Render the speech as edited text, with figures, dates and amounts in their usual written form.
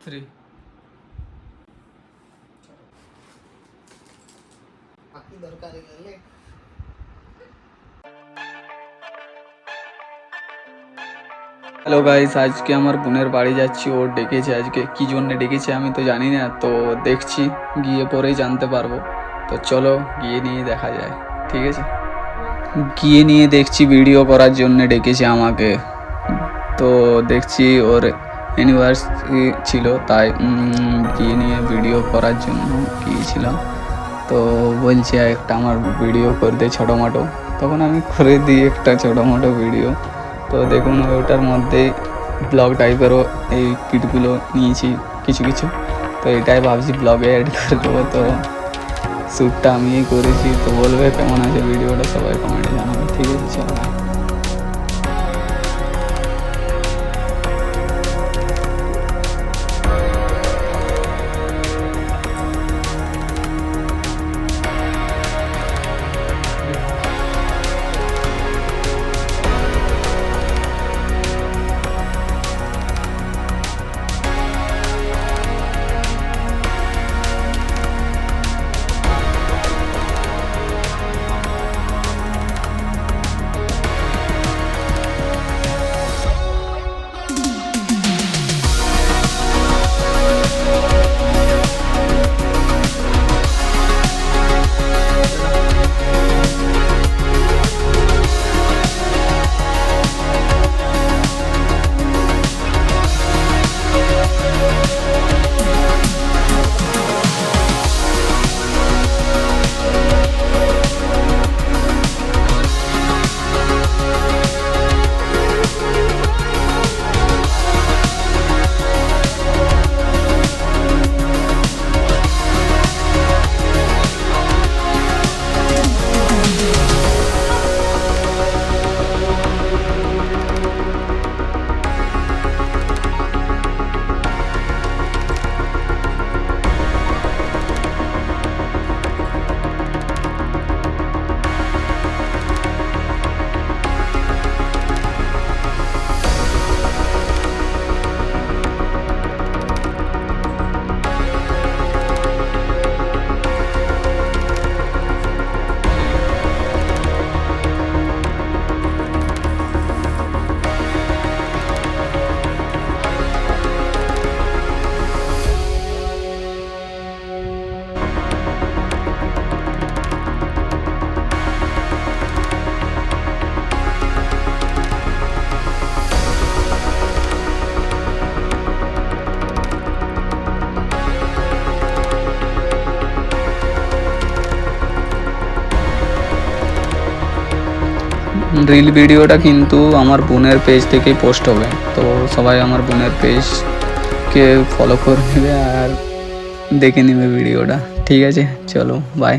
Three दरकार hello guys, আজকে আমার বোনের বাড়ি যাচ্ছি। ও ডেকেছে, আজকে কী জন্য ডেকেছে আমি তো জানি না, তো দেখছি গিয়ে পরেই জানতে পারবো। তো চলো গিয়ে নিয়ে দেখা যায়, ঠিক আছে? গিয়ে নিয়ে দেখছি ভিডিও করার জন্য ডেকেছে আমাকে। তো দেখছি ওর ইউনিভার্সিটি ছিল, তাই গিয়ে নিয়ে ভিডিও করার জন্য গিয়েছিলাম। তো বলছে একটা আমার ভিডিও করে দে ছোটো মোটো, তখন আমি করে দিই একটা ছোটো মোটো ভিডিও। তো দেখুন ওটার মধ্যে ব্লগ টাইপেরও এই কিটগুলো নিয়েছি কিছু কিছু, তো এটাই ভাবছি ব্লগে অ্যাড করে দেবো। তো শ্যুটটা আমিই করেছি, তো বলবে কেমন আছে ভিডিওটা, সবাই কমেন্টে জানাবে, ঠিক আছে? চলো। রিল ভিডিওটা কিন্তু আমার বোনের পেজ থেকেই পোস্ট হবে, তো সবাই আমার বোনের পেজকে ফলো করে নেবে আর দেখে নেবে ভিডিওটা, ঠিক আছে? চলো বাই।